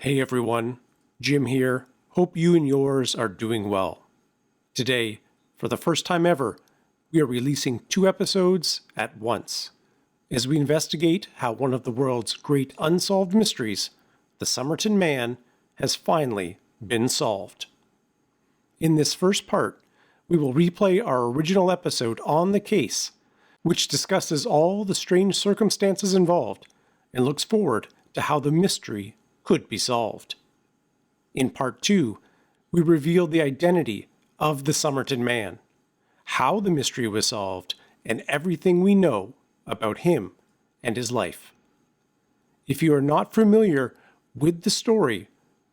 Hey everyone, Jim here. Hope you and yours are doing well. Today, for the first time ever, we are releasing 2 episodes at once as we investigate how one of the world's great unsolved mysteries, the Somerton Man, has finally been solved. In this first part, we will replay our original episode on the case, which discusses all the strange circumstances involved and looks forward to how the mystery could be solved. In part 2, we reveal the identity of the Somerton Man, how the mystery was solved, and everything we know about him and his life. If you are not familiar with the story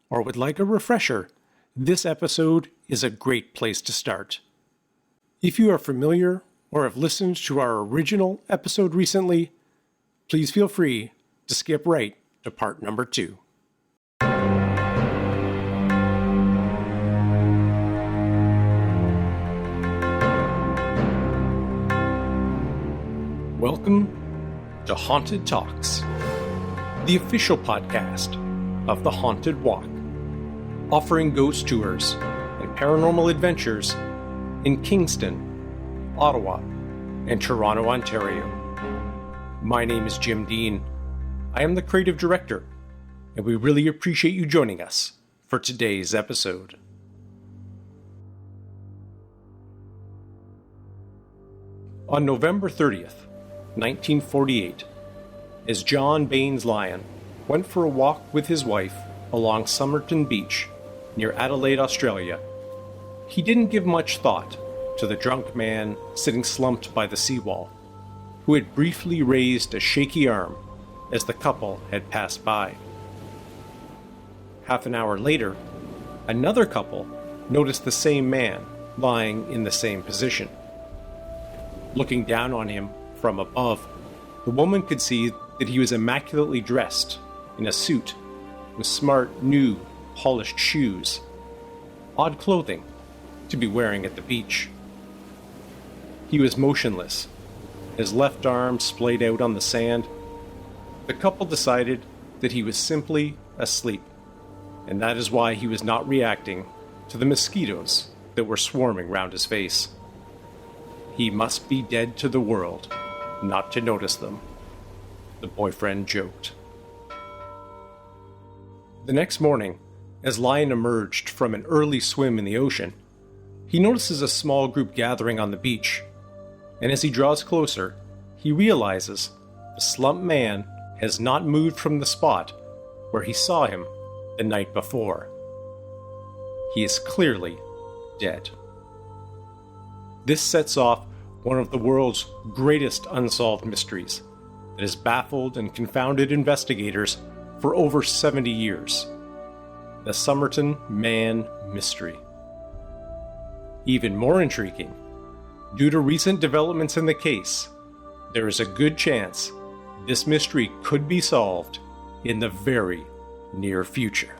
or would like a refresher, this episode is a great place to start. If you are familiar or have listened to our original episode recently, please feel free to skip right to part number 2. Welcome to Haunted Talks, the official podcast of The Haunted Walk, offering ghost tours and paranormal adventures in Kingston, Ottawa, and Toronto, Ontario. My name is Jim Dean. I am the creative director, and we really appreciate you joining us for today's episode. On November 30th, 1948, as John Baines Lyon went for a walk with his wife along Somerton Beach near Adelaide, Australia, he didn't give much thought to the drunk man sitting slumped by the seawall, who had briefly raised a shaky arm as the couple had passed by. Half an hour later, another couple noticed the same man lying in the same position. Looking down on him from above, the woman could see that he was immaculately dressed in a suit with smart, new, polished shoes. Odd clothing to be wearing at the beach. He was motionless, his left arm splayed out on the sand. The couple decided that he was simply asleep, and that is why he was not reacting to the mosquitoes that were swarming round his face. He must be dead to the world not to notice them, the boyfriend joked. The next morning, as Lyon emerged from an early swim in the ocean, he notices a small group gathering on the beach, and as he draws closer, he realizes the slumped man has not moved from the spot where he saw him the night before. He is clearly dead. This sets off one of the world's greatest unsolved mysteries that has baffled and confounded investigators for over 70 years. The Somerton Man Mystery. Even more intriguing, due to recent developments in the case, there is a good chance this mystery could be solved in the very near future.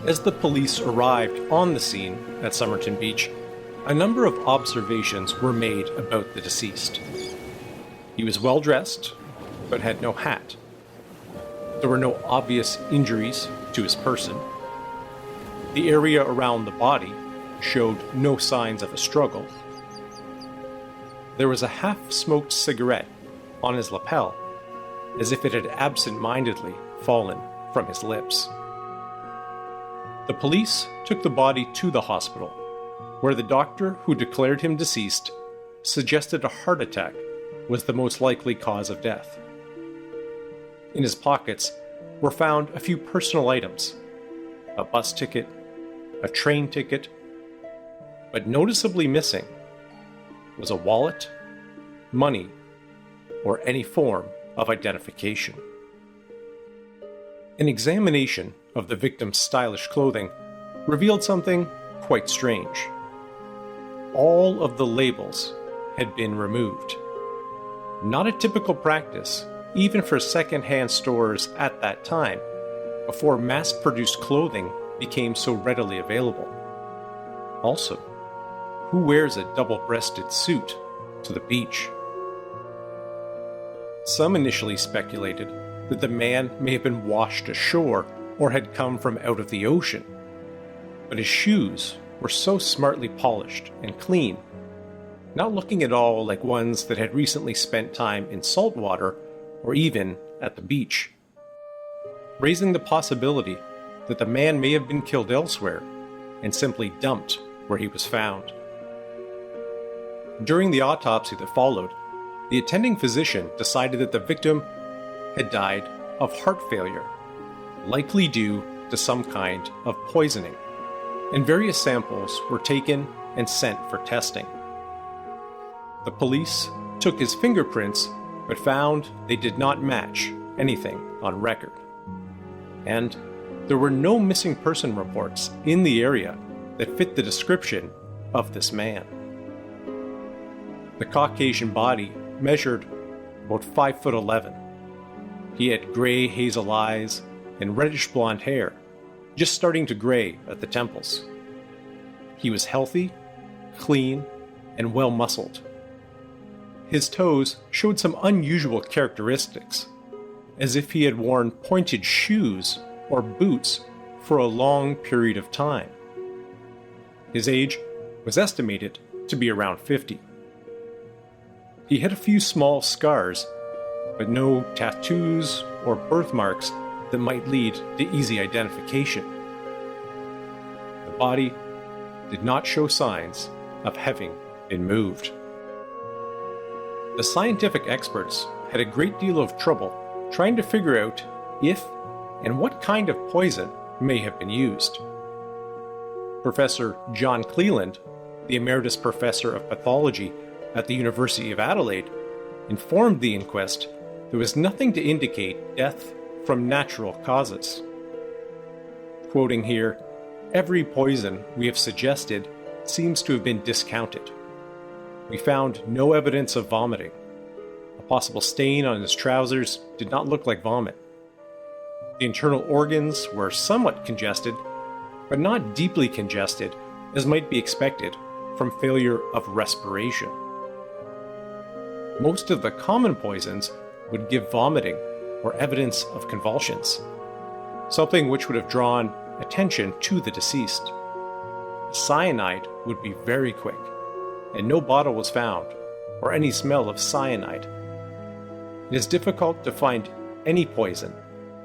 As the police arrived on the scene at Somerton Beach, a number of observations were made about the deceased. He was well dressed, but had no hat. There were no obvious injuries to his person. The area around the body showed no signs of a struggle. There was a half-smoked cigarette on his lapel, as if it had absent-mindedly fallen from his lips. The police took the body to the hospital, where the doctor who declared him deceased suggested a heart attack was the most likely cause of death. In his pockets were found a few personal items, a bus ticket, a train ticket, but noticeably missing was a wallet, money, or any form of identification. An examination of the victim's stylish clothing revealed something quite strange. All of the labels had been removed. Not a typical practice, even for second-hand stores at that time, before mass-produced clothing became so readily available. Also, who wears a double-breasted suit to the beach? Some initially speculated that the man may have been washed ashore or had come from out of the ocean, but his shoes were so smartly polished and clean, not looking at all like ones that had recently spent time in salt water or even at the beach, raising the possibility that the man may have been killed elsewhere and simply dumped where he was found. During the autopsy that followed, the attending physician decided that the victim had died of heart failure, likely due to some kind of poisoning, and various samples were taken and sent for testing. The police took his fingerprints but found they did not match anything on record. And there were no missing person reports in the area that fit the description of this man. The Caucasian body measured about 5'11". He had gray hazel eyes and reddish blonde hair, just starting to gray at the temples. He was healthy, clean, and well-muscled. His toes showed some unusual characteristics, as if he had worn pointed shoes or boots for a long period of time. His age was estimated to be around 50. He had a few small scars, but no tattoos or birthmarks that might lead to easy identification. The body did not show signs of having been moved. The scientific experts had a great deal of trouble trying to figure out if and what kind of poison may have been used. Professor John Cleland, the emeritus professor of pathology at the University of Adelaide, informed the inquest there was nothing to indicate death from natural causes. Quoting here, "Every poison we have suggested seems to have been discounted. We found no evidence of vomiting. A possible stain on his trousers did not look like vomit. The internal organs were somewhat congested, but not deeply congested as might be expected from failure of respiration. Most of the common poisons would give vomiting or evidence of convulsions, something which would have drawn attention to the deceased. Cyanide would be very quick, and no bottle was found, or any smell of cyanide. It is difficult to find any poison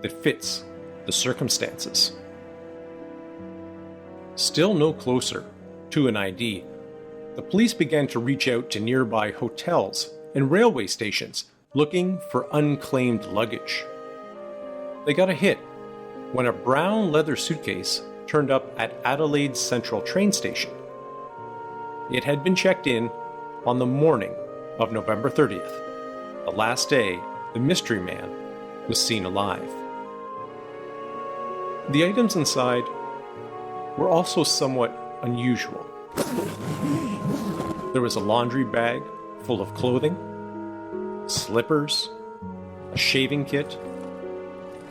that fits the circumstances." Still no closer to an ID, the police began to reach out to nearby hotels and railway stations looking for unclaimed luggage. They got a hit when a brown leather suitcase turned up at Adelaide's Central train station. It had been checked in on the morning of November 30th, the last day the mystery man was seen alive. The items inside were also somewhat unusual. There was a laundry bag full of clothing, slippers, a shaving kit,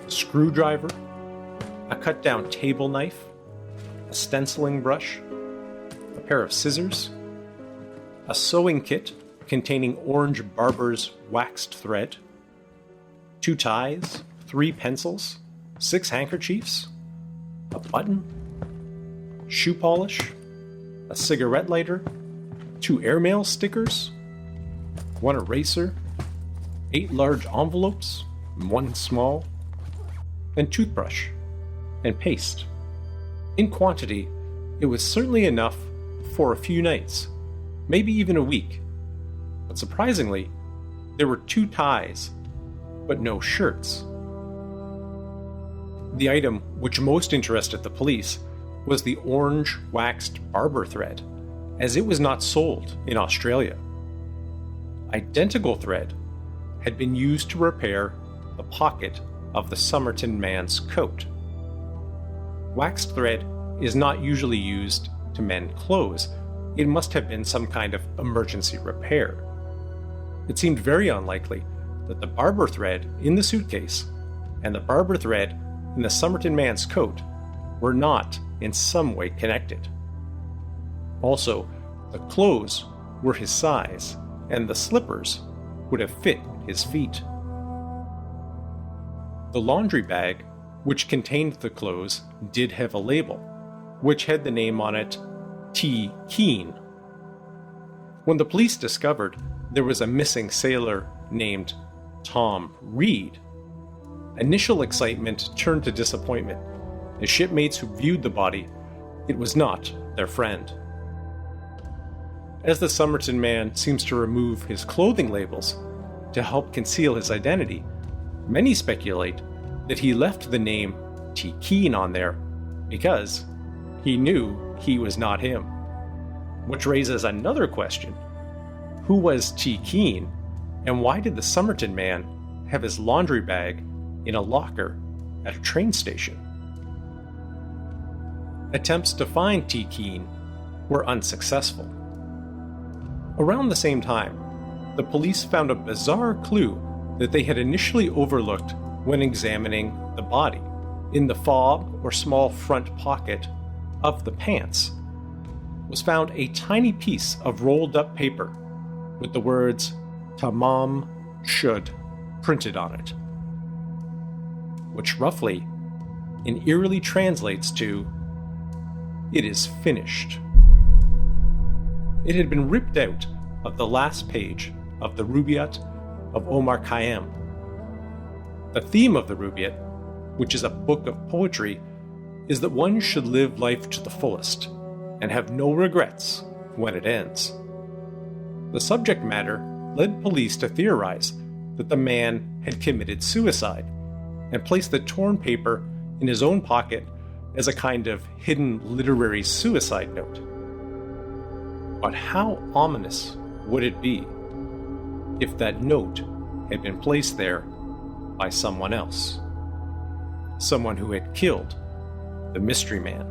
a screwdriver, a cut-down table knife, a stenciling brush, a pair of scissors, a sewing kit containing orange barber's waxed thread, 2 ties, 3 pencils, 6 handkerchiefs, a button, shoe polish, a cigarette lighter, 2 airmail stickers, 1 eraser, 8 large envelopes, 1 small, and toothbrush and paste. In quantity, it was certainly enough for a few nights, maybe even a week. But surprisingly, there were 2 ties, but no shirts. The item which most interested the police was the orange waxed barber thread, as it was not sold in Australia. Identical thread had been used to repair the pocket of the Somerton man's coat. Waxed thread is not usually used to mend clothes. It must have been some kind of emergency repair. It seemed very unlikely that the barber thread in the suitcase and the barber thread and the Somerton man's coat were not in some way connected. Also, the clothes were his size, and the slippers would have fit his feet. The laundry bag, which contained the clothes, did have a label, which had the name on it, T. Keene. When the police discovered there was a missing sailor named Tom Reed, initial excitement turned to disappointment. As shipmates who viewed the body, it was not their friend. As the Somerton man seems to remove his clothing labels to help conceal his identity, many speculate that he left the name T. Keene on there because he knew he was not him. Which raises another question. Who was T. Keene, and why did the Somerton man have his laundry bag in a locker at a train station? Attempts to find T. Keene were unsuccessful. Around the same time, the police found a bizarre clue that they had initially overlooked when examining the body. In the fob, or small front pocket, of the pants was found a tiny piece of rolled up paper with the words Tamam Shud printed on it, which roughly and eerily translates to, "It is finished." It had been ripped out of the last page of the Rubaiyat of Omar Khayyam. The theme of the Rubaiyat, which is a book of poetry, is that one should live life to the fullest and have no regrets when it ends. The subject matter led police to theorize that the man had committed suicide and placed the torn paper in his own pocket as a kind of hidden literary suicide note. But how ominous would it be if that note had been placed there by someone else? Someone who had killed the mystery man.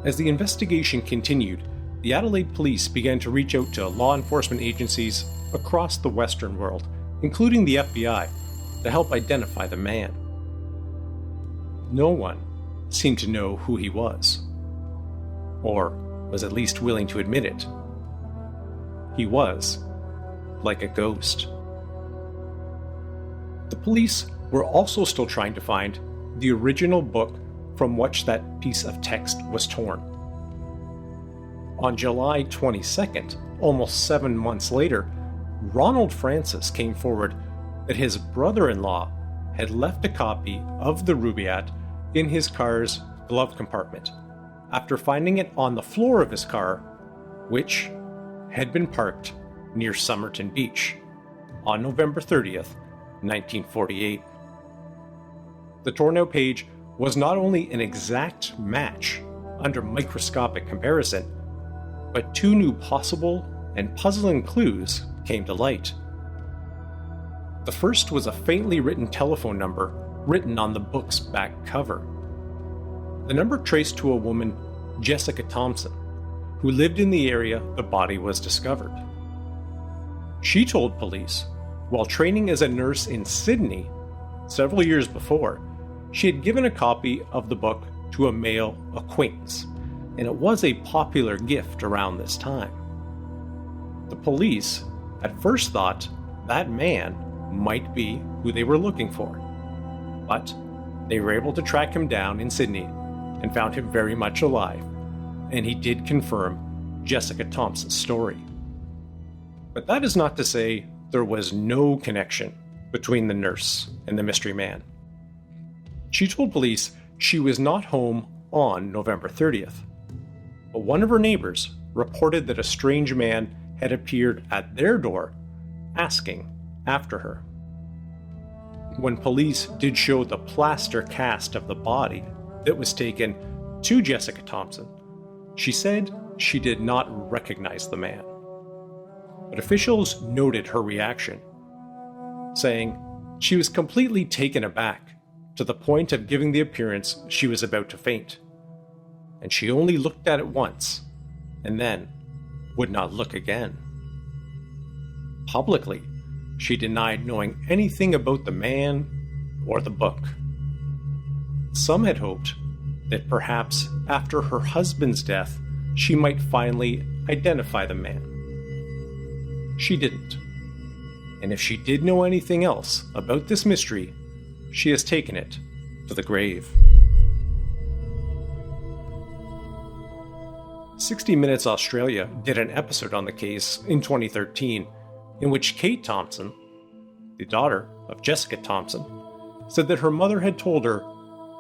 As the investigation continued, the Adelaide police began to reach out to law enforcement agencies across the Western world, including the FBI, to help identify the man. No one seemed to know who he was, or was at least willing to admit it. He was like a ghost. The police were also still trying to find the original book from which that piece of text was torn. On July 22nd, almost 7 months later, Ronald Francis came forward that his brother-in-law had left a copy of the Rubaiyat in his car's glove compartment after finding it on the floor of his car, which had been parked near Somerton Beach on November 30th, 1948. The torn-out page was not only an exact match under microscopic comparison, but 2 new possible and puzzling clues came to light. The first was a faintly written telephone number written on the book's back cover. The number traced to a woman, Jessica Thompson, who lived in the area the body was discovered. She told police, while training as a nurse in Sydney several years before, she had given a copy of the book to a male acquaintance, and it was a popular gift around this time. The police at first thought that man might be who they were looking for, but they were able to track him down in Sydney and found him very much alive, and he did confirm Jessica Thompson's story. But that is not to say there was no connection between the nurse and the mystery man. She told police she was not home on November 30th, but one of her neighbors reported that a strange man had appeared at their door asking after her. When police did show the plaster cast of the body that was taken to Jessica Thompson, she said she did not recognize the man. But officials noted her reaction, saying she was completely taken aback to the point of giving the appearance she was about to faint, and she only looked at it once and then would not look again. Publicly, she denied knowing anything about the man or the book. Some had hoped that perhaps after her husband's death, she might finally identify the man. She didn't. And if she did know anything else about this mystery, she has taken it to the grave. 60 Minutes Australia did an episode on the case in 2013 in which Kate Thompson, the daughter of Jessica Thompson, said that her mother had told her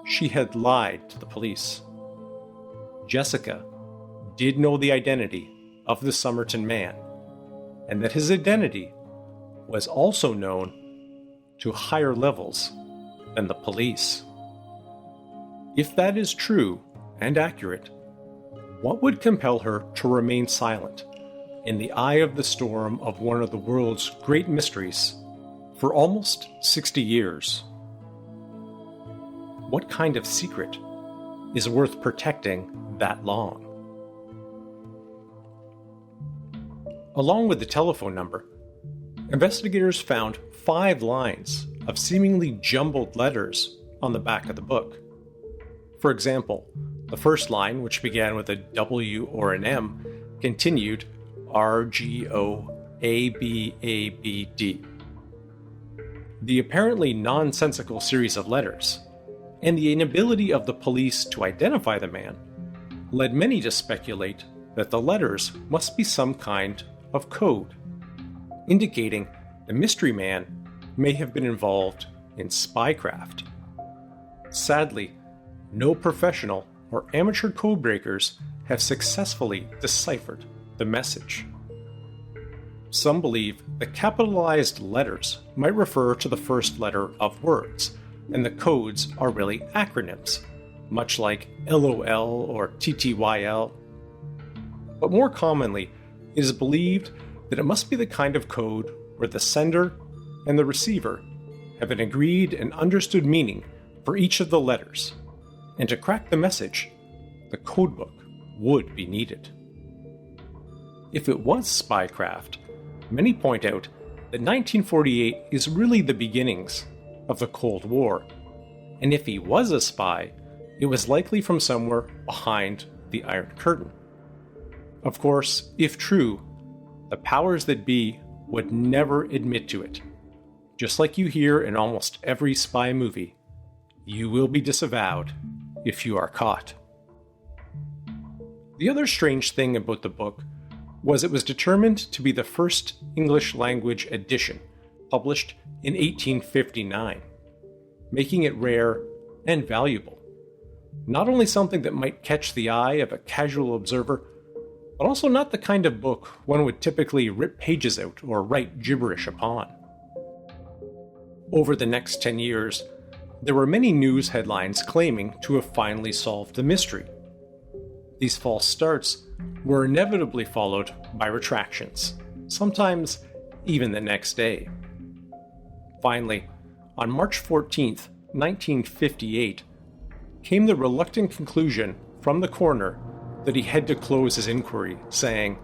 she had lied to the police. Jessica did know the identity of the Somerton man, and that his identity was also known to higher levels than the police. If that is true and accurate, what would compel her to remain silent in the eye of the storm of one of the world's great mysteries for almost 60 years? What kind of secret is worth protecting that long? Along with the telephone number, investigators found 5 lines of seemingly jumbled letters on the back of the book. For example, the first line, which began with a W or an M, continued RGOABABD. The apparently nonsensical series of letters, and the inability of the police to identify the man, led many to speculate that the letters must be some kind of code, indicating the mystery man may have been involved in spycraft. Sadly, no professional or amateur codebreakers have successfully deciphered the message. Some believe the capitalized letters might refer to the first letter of words, and the codes are really acronyms, much like LOL or TTYL. But more commonly, it is believed that it must be the kind of code where the sender and the receiver have an agreed and understood meaning for each of the letters, and to crack the message, the codebook would be needed. If it was spycraft, many point out that 1948 is really the beginnings of the Cold War, and if he was a spy, it was likely from somewhere behind the Iron Curtain. Of course, if true, the powers that be would never admit to it. Just like you hear in almost every spy movie, you will be disavowed if you are caught. The other strange thing about the book was it was determined to be the first English language edition, published in 1859, making it rare and valuable. Not only something that might catch the eye of a casual observer, but also not the kind of book one would typically rip pages out or write gibberish upon. Over the next 10 years, there were many news headlines claiming to have finally solved the mystery. These false starts were inevitably followed by retractions, sometimes even the next day. Finally, on March 14th, 1958, came the reluctant conclusion from the coroner that he had to close his inquiry, saying,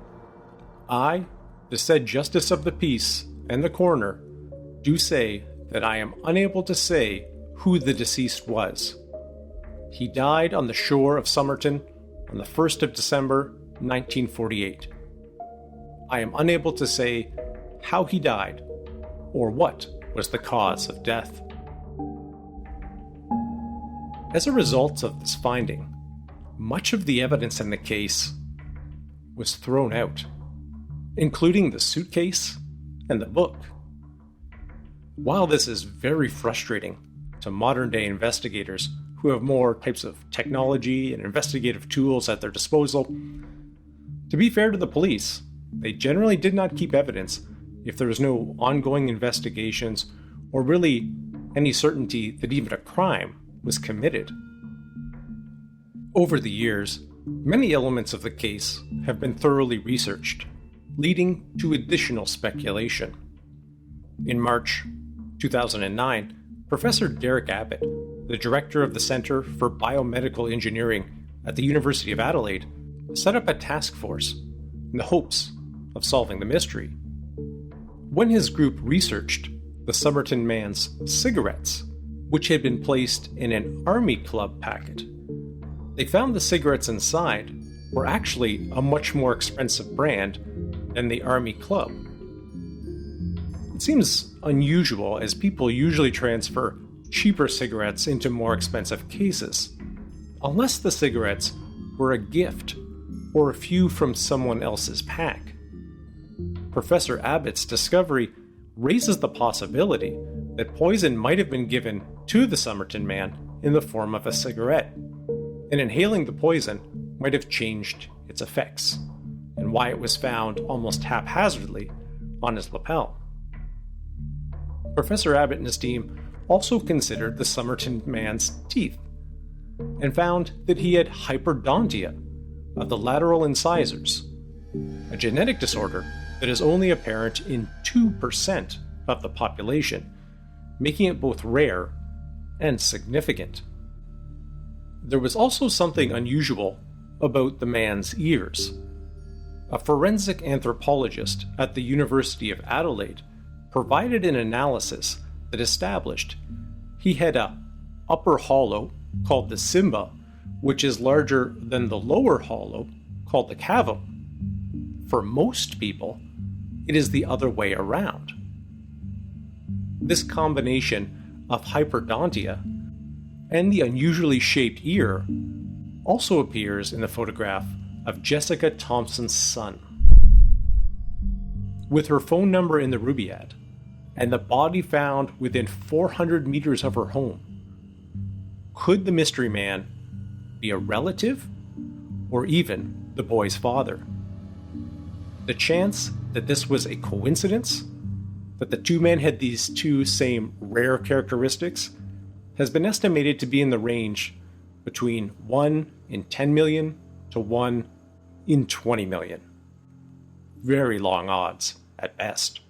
"I, the said Justice of the Peace, and the coroner, do say that I am unable to say who the deceased was. He died on the shore of Somerton on the 1st of December, 1948. I am unable to say how he died or what was the cause of death." As a result of this finding, much of the evidence in the case was thrown out, including the suitcase and the book. While this is very frustrating to modern-day investigators who have more types of technology and investigative tools at their disposal, to be fair to the police, they generally did not keep evidence if there was no ongoing investigations or really any certainty that even a crime was committed. Over the years, many elements of the case have been thoroughly researched, leading to additional speculation. In March 2009, Professor Derek Abbott, the director of the Centre for Biomedical Engineering at the University of Adelaide, set up a task force in the hopes of solving the mystery. When his group researched the Somerton man's cigarettes, which had been placed in an Army Club packet. They found the cigarettes inside were actually a much more expensive brand than the Army Club. It seems unusual, as people usually transfer cheaper cigarettes into more expensive cases, unless the cigarettes were a gift or a few from someone else's pack. Professor Abbott's discovery raises the possibility that poison might have been given to the Somerton man in the form of a cigarette, and inhaling the poison might have changed its effects, and why it was found almost haphazardly on his lapel. Professor Abbott and his team also considered the Somerton man's teeth, and found that he had hyperdontia of the lateral incisors, a genetic disorder that is only apparent in 2% of the population, making it both rare and significant. There was also something unusual about the man's ears. A forensic anthropologist at the University of Adelaide provided an analysis that established he had a upper hollow called the cimba, which is larger than the lower hollow called the cavum. For most people, it is the other way around. This combination of hyperdontia and the unusually shaped ear also appears in the photograph of Jessica Thompson's son. With her phone number in the Rubaiyat and the body found within 400 meters of her home, could the mystery man be a relative or even the boy's father? The chance that this was a coincidence, that the two men had these two same rare characteristics, has been estimated to be in the range between 1 in 10 million to 1 in 20 million. Very long odds at best.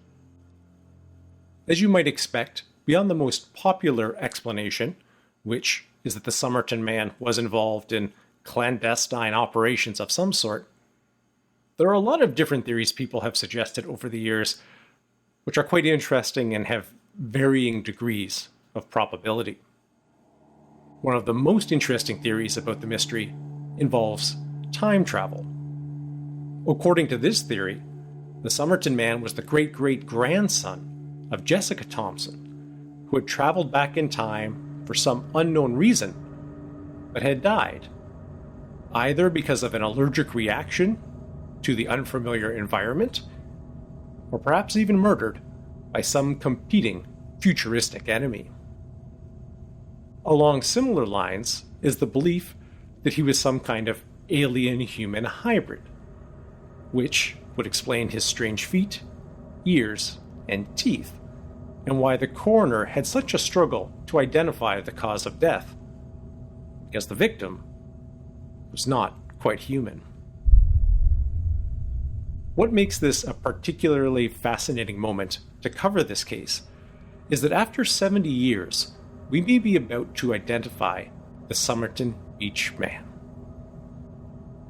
As you might expect, beyond the most popular explanation, which is that the Somerton man was involved in clandestine operations of some sort, there are a lot of different theories people have suggested over the years, which are quite interesting and have varying degrees of probability. One of the most interesting theories about the mystery involves time travel. According to this theory, the Somerton man was the great-great-grandson of Jessica Thompson, who had traveled back in time for some unknown reason, but had died, either because of an allergic reaction to the unfamiliar environment, or perhaps even murdered by some competing futuristic enemy. Along similar lines is the belief that he was some kind of alien-human hybrid, which would explain his strange feet, ears, and teeth, and why the coroner had such a struggle to identify the cause of death, because the victim was not quite human. What makes this a particularly fascinating moment to cover this case is that after 70 years, we may be about to identify the Somerton Beach Man.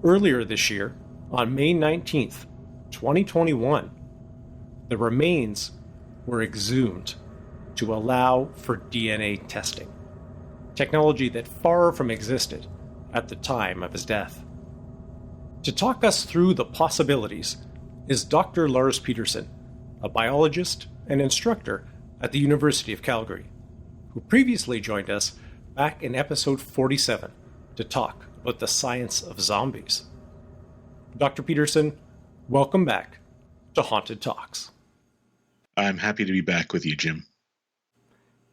Earlier this year, on May 19th, 2021, the remains were exhumed to allow for DNA testing, technology that far from existed at the time of his death. To talk us through the possibilities is Dr. Lars Petersen, a biologist and instructor at the University of Calgary, who previously joined us back in episode 47 to talk about the science of zombies. Dr. Petersen, welcome back to Haunted Talks. I'm happy to be back with you, Jim.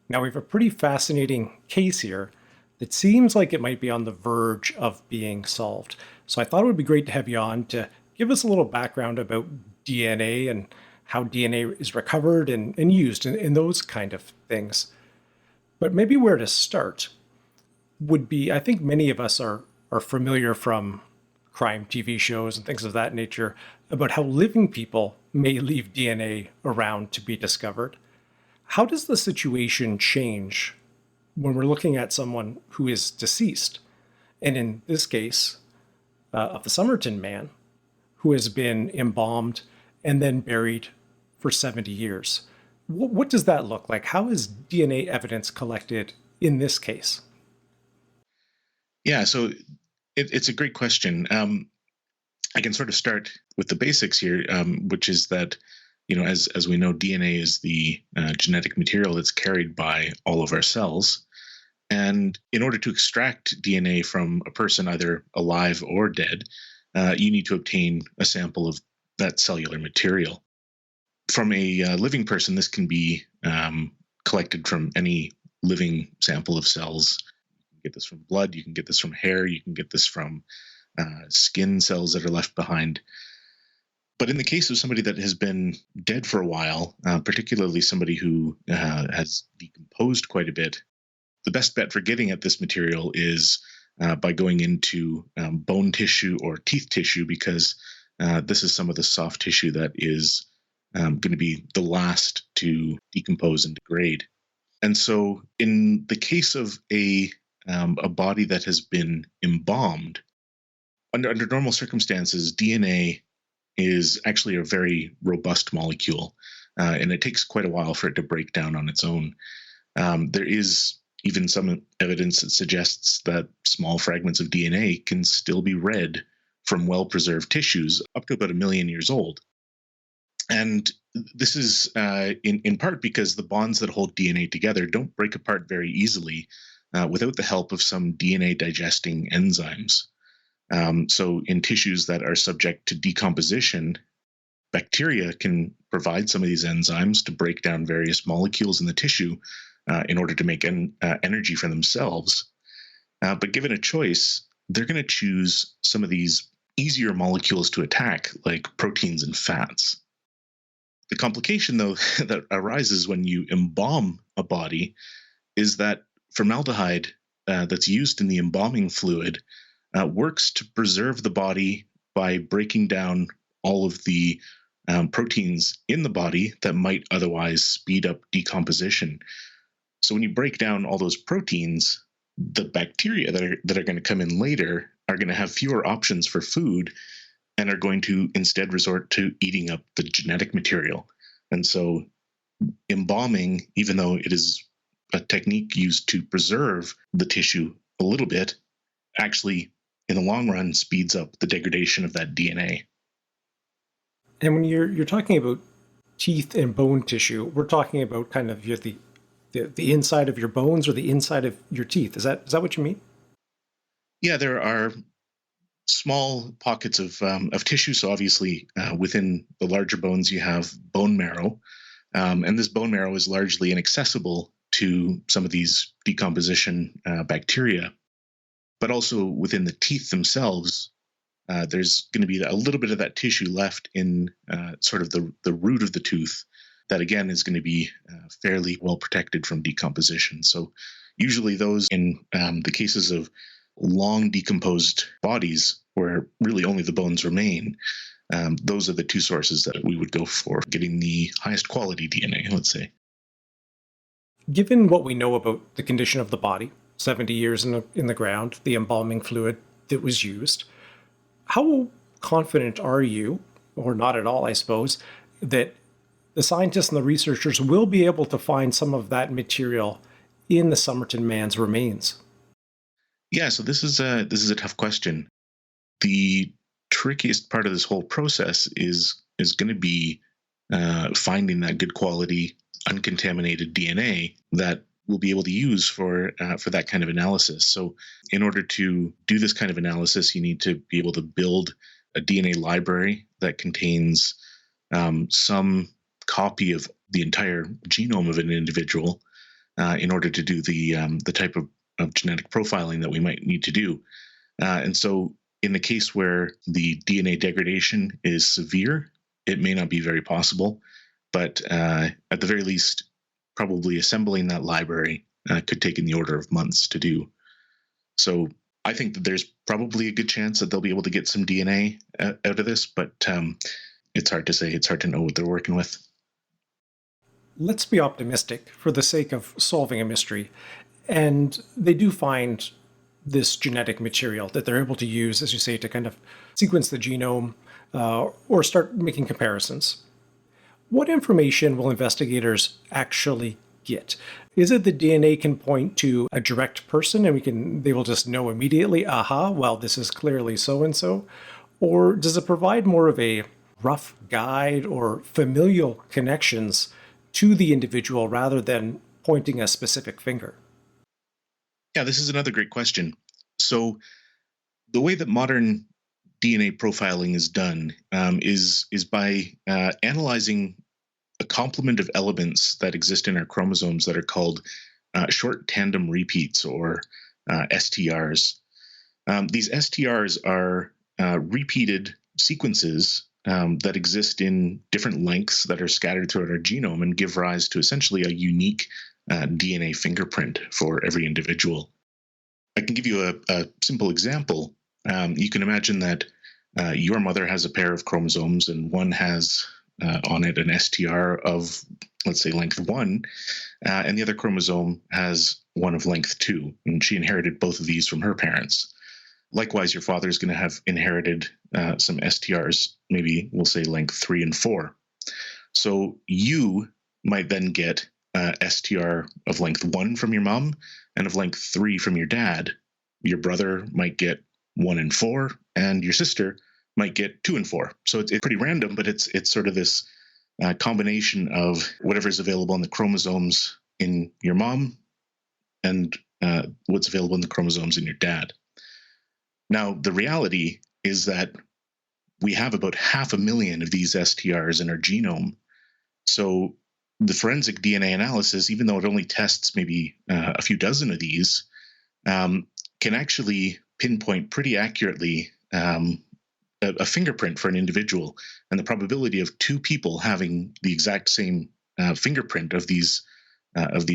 Now, we have a pretty fascinating case here that seems like it might be on the verge of being solved. So I thought it would be great to have you on to give us a little background about DNA and how DNA is recovered and used in those kind of things. But maybe where to start would be, I think many of us are familiar from crime TV shows and things of that nature about how living people may leave DNA around to be discovered. How does the situation change when we're looking at someone who is deceased? And in this case, of the Somerton man, who has been embalmed and then buried for 70 years. What does that look like? How is DNA evidence collected in this case? Yeah, so it's a great question. I can sort of start with the basics here, which is that, as we know, DNA is the genetic material that's carried by all of our cells. And in order to extract DNA from a person, either alive or dead, you need to obtain a sample of that cellular material. From a living person, this can be collected from any living sample of cells. You can get this from blood, you can get this from hair, you can get this from skin cells that are left behind. But in the case of somebody that has been dead for a while, particularly somebody who has decomposed quite a bit, the best bet for getting at this material is by going into bone tissue or teeth tissue, because this is some of the soft tissue that is going to be the last to decompose and degrade. And so in the case of a body that has been embalmed, under normal circumstances, DNA is actually a very robust molecule, and it takes quite a while for it to break down on its own. There is even some evidence that suggests that small fragments of DNA can still be read from well-preserved tissues up to about 1 million years old. And this is in part because the bonds that hold DNA together don't break apart very easily without the help of some DNA digesting enzymes. So in tissues that are subject to decomposition, bacteria can provide some of these enzymes to break down various molecules in the tissue in order to make energy for themselves. But given a choice, they're going to choose some of these easier molecules to attack, like proteins and fats. The complication, though, that arises when you embalm a body is that formaldehyde that's used in the embalming fluid works to preserve the body by breaking down all of the proteins in the body that might otherwise speed up decomposition. So when you break down all those proteins, the bacteria that are going to come in later are going to have fewer options for food and are going to instead resort to eating up the genetic material. And so embalming, even though it is a technique used to preserve the tissue a little bit, actually in the long run speeds up the degradation of that DNA. And when you're talking about teeth and bone tissue, we're talking about kind of the inside of your bones or the inside of your teeth. Is that what you mean? Yeah, there are small pockets of tissue. So obviously, within the larger bones, you have bone marrow, and this bone marrow is largely inaccessible to some of these decomposition bacteria. But also within the teeth themselves, there's going to be a little bit of that tissue left in sort of the root of the tooth that, again, is going to be fairly well protected from decomposition. So usually those in the cases of long decomposed bodies where really only the bones remain, those are the two sources that we would go for getting the highest quality DNA, let's say. Given what we know about the condition of the body, 70 years in the ground, the embalming fluid that was used, how confident are you, or not at all, I suppose, that the scientists and the researchers will be able to find some of that material in the Somerton man's remains? Yeah, so this is a tough question. The trickiest part of this whole process is going to be finding that good quality, uncontaminated DNA that we'll be able to use for that kind of analysis. So, in order to do this kind of analysis, you need to be able to build a DNA library that contains some copy of the entire genome of an individual in order to do the type of genetic profiling that we might need to do. And so in the case where the DNA degradation is severe, it may not be very possible, but at the very least, probably assembling that library could take in the order of months to do. So I think that there's probably a good chance that they'll be able to get some DNA out of this, but it's hard to say. It's hard to know what they're working with. Let's be optimistic for the sake of solving a mystery. And they do find this genetic material that they're able to use, as you say, to kind of sequence the genome or start making comparisons. What information will investigators actually get? Is it the DNA can point to a direct person and they will just know immediately, aha, well, this is clearly so and so? Or does it provide more of a rough guide or familial connections to the individual rather than pointing a specific finger? Yeah, this is another great question. So the way that modern DNA profiling is done is by analyzing a complement of elements that exist in our chromosomes that are called short tandem repeats, or STRs. These STRs are repeated sequences that exist in different lengths that are scattered throughout our genome and give rise to essentially a unique DNA fingerprint for every individual. I can give you a simple example. You can imagine that your mother has a pair of chromosomes, and one has on it an STR of, let's say, length 1, and the other chromosome has one of length 2, and she inherited both of these from her parents. Likewise, your father is going to have inherited some STRs, maybe we'll say length 3 and 4. So you might then get STR of length 1 from your mom and of length 3 from your dad. Your brother might get 1 and 4, and your sister might get 2 and 4. So it's pretty random, but it's sort of this combination of whatever is available in the chromosomes in your mom and what's available in the chromosomes in your dad. Now, the reality is that we have about 500,000 of these STRs in our genome. So the forensic DNA analysis, even though it only tests maybe a few dozen of these, can actually pinpoint pretty accurately a fingerprint for an individual. And the probability of two people having the exact same fingerprint of these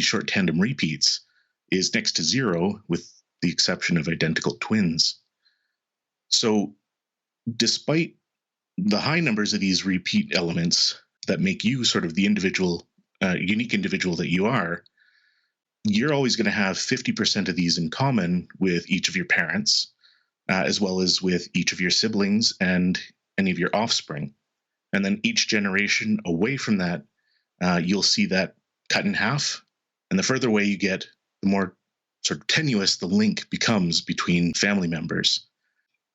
short tandem repeats is next to zero, with the exception of identical twins. So despite the high numbers of these repeat elements that make you sort of the individual, unique individual that you are, you're always going to have 50% of these in common with each of your parents, as well as with each of your siblings and any of your offspring. And then each generation away from that, you'll see that cut in half. And the further away you get, the more sort of tenuous the link becomes between family members.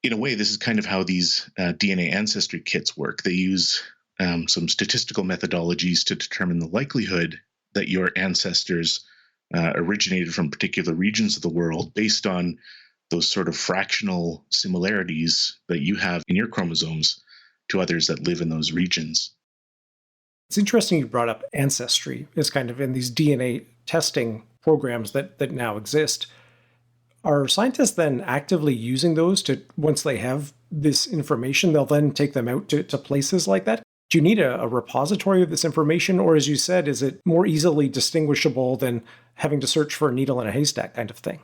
In a way, this is kind of how these DNA ancestry kits work. They use some statistical methodologies to determine the likelihood that your ancestors originated from particular regions of the world based on those sort of fractional similarities that you have in your chromosomes to others that live in those regions. It's interesting you brought up ancestry as kind of in these DNA testing programs that now exist. Are scientists then actively using those to, once they have this information, they'll then take them out to places like that? Do you need a repository of this information? Or as you said, is it more easily distinguishable than having to search for a needle in a haystack kind of thing?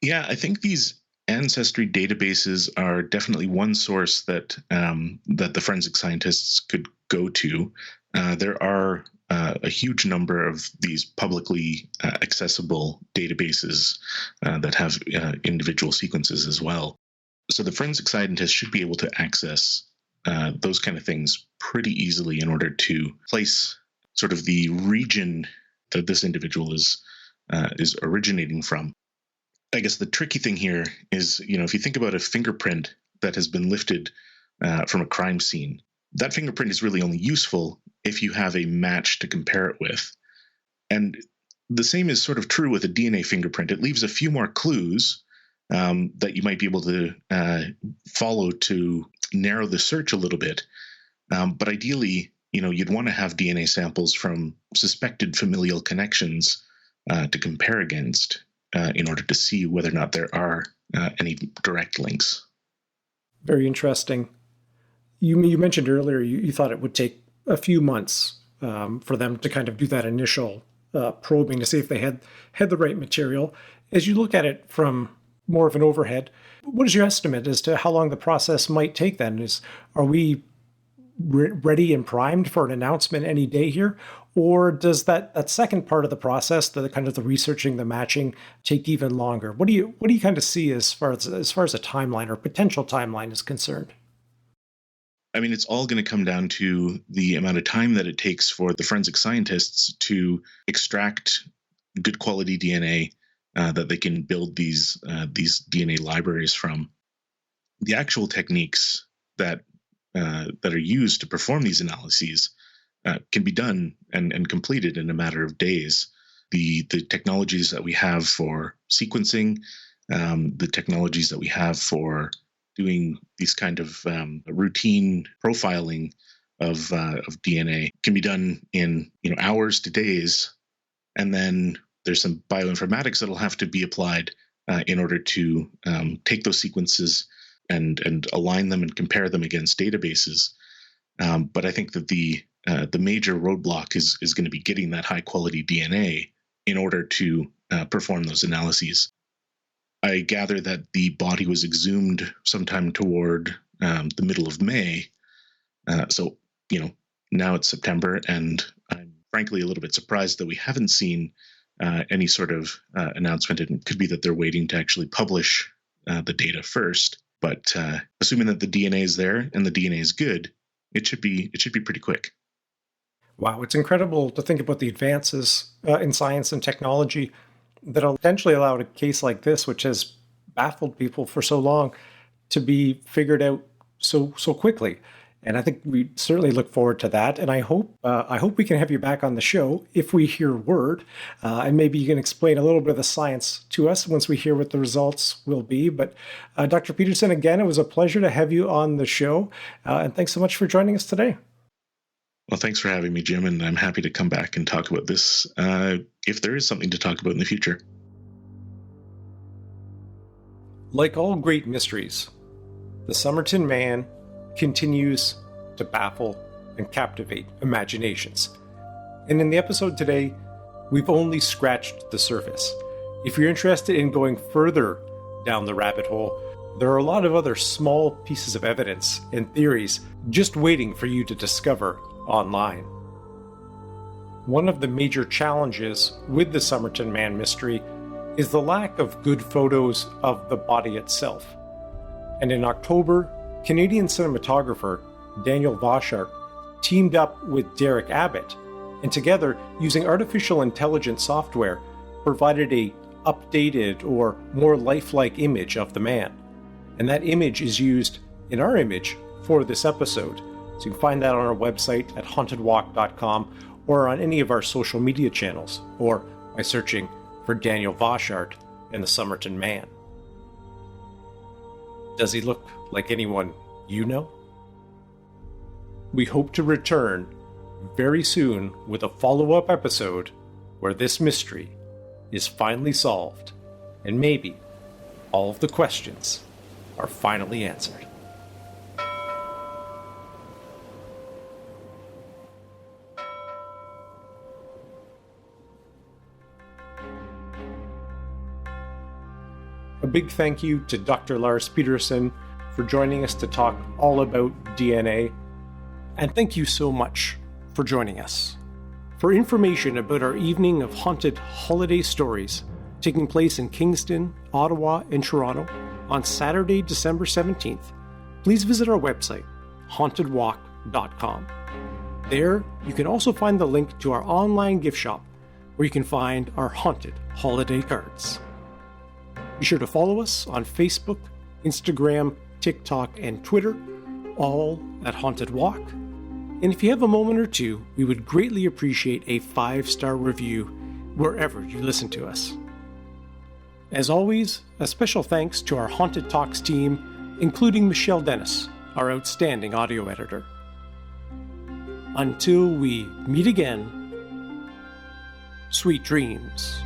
Yeah, I think these ancestry databases are definitely one source that the forensic scientists could go to. There are a huge number of these publicly accessible databases that have individual sequences as well. So the forensic scientists should be able to access those kind of things pretty easily in order to place sort of the region that this individual is originating from. I guess the tricky thing here is, if you think about a fingerprint that has been lifted from a crime scene, that fingerprint is really only useful if you have a match to compare it with. And the same is sort of true with a DNA fingerprint. It leaves a few more clues that you might be able to follow to narrow the search a little bit. But ideally, you'd want to have DNA samples from suspected familial connections to compare against in order to see whether or not there are any direct links. Very interesting. You mentioned earlier you thought it would take a few months for them to kind of do that initial probing to see if they had the right material. As you look at it from more of an overhead, what is your estimate as to how long the process might take then? Are we ready and primed for an announcement any day here? Or does that second part of the process, the kind of the researching, the matching, take even longer? What do you kind of see as far as a timeline or potential timeline is concerned? I mean, it's all going to come down to the amount of time that it takes for the forensic scientists to extract good quality DNA that they can build these DNA libraries from. The actual techniques that are used to perform these analyses can be done and completed in a matter of days. The technologies that we have for sequencing, the technologies that we have for doing these kind of routine profiling of DNA can be done in hours to days, and then there's some bioinformatics that'll have to be applied in order to take those sequences and align them and compare them against databases. But I think that the major roadblock is going to be getting that high quality DNA in order to perform those analyses. I gather that the body was exhumed sometime toward the middle of May. So now it's September, and I'm frankly a little bit surprised that we haven't seen any sort of announcement. It could be that they're waiting to actually publish the data first. But assuming that the DNA is there and the DNA is good, it should be pretty quick. Wow, it's incredible to think about the advances in science and technology that'll eventually allow a case like this, which has baffled people for so long, to be figured out so quickly. And I think we certainly look forward to that. And I hope we can have you back on the show if we hear word, and maybe you can explain a little bit of the science to us once we hear what the results will be. But Dr. Petersen, again, it was a pleasure to have you on the show, and thanks so much for joining us today. Well, thanks for having me, Jim, and I'm happy to come back and talk about this if there is something to talk about in the future. Like all great mysteries, the Somerton Man continues to baffle and captivate imaginations. And in the episode today, we've only scratched the surface. If you're interested in going further down the rabbit hole, there are a lot of other small pieces of evidence and theories just waiting for you to discover online. One of the major challenges with the Somerton Man mystery is the lack of good photos of the body itself. And in October, Canadian cinematographer Daniel Vauchart teamed up with Derek Abbott, and together, using artificial intelligence software, provided a updated or more lifelike image of the man. And that image is used in our image for this episode. So you can find that on our website at hauntedwalk.com or on any of our social media channels, or by searching for Daniel Vauchart and the Somerton Man. Does he look like anyone you know? We hope to return very soon with a follow-up episode where this mystery is finally solved, and maybe all of the questions are finally answered. A big thank you to Dr. Lars Petersen for joining us to talk all about DNA. And thank you so much for joining us. For information about our evening of haunted holiday stories taking place in Kingston, Ottawa, and Toronto on Saturday, December 17th, please visit our website, hauntedwalk.com. There, you can also find the link to our online gift shop where you can find our haunted holiday cards. Be sure to follow us on Facebook, Instagram, TikTok, and Twitter, all at Haunted Walk. And if you have a moment or two, we would greatly appreciate a 5-star review wherever you listen to us. As always, a special thanks to our Haunted Talks team, including Michelle Dennis, our outstanding audio editor. Until we meet again, sweet dreams.